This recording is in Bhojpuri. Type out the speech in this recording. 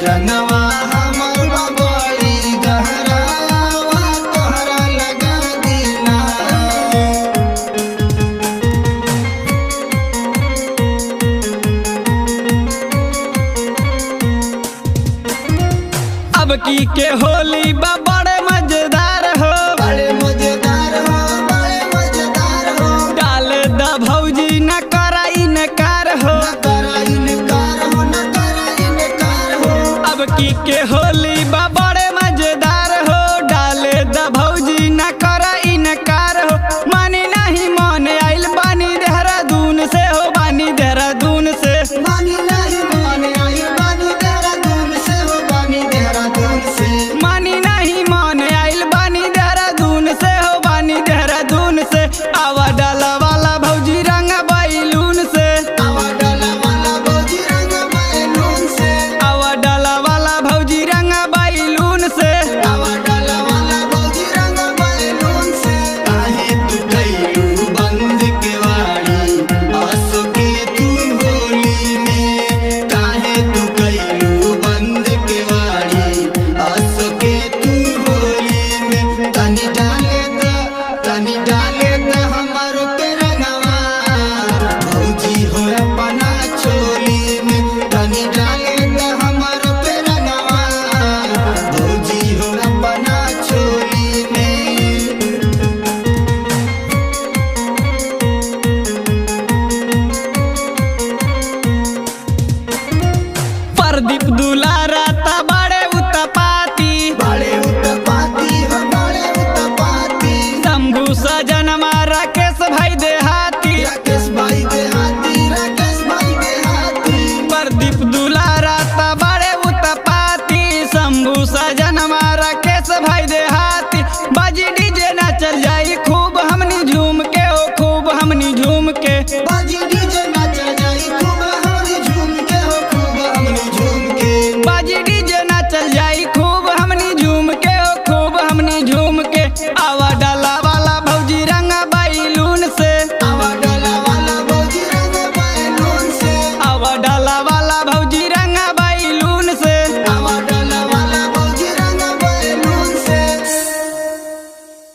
रंगवा हमर बबड़ी गहरावा तोहरा लगा दीना। अब की के होली बा बड़े मजेदार हो, बड़े मजेदार हो, बड़े मजेदार हो। डाले द भौजी न करा इनकार हो, न करा इनकार हो, न करा इनकार हो। अब की के होली बा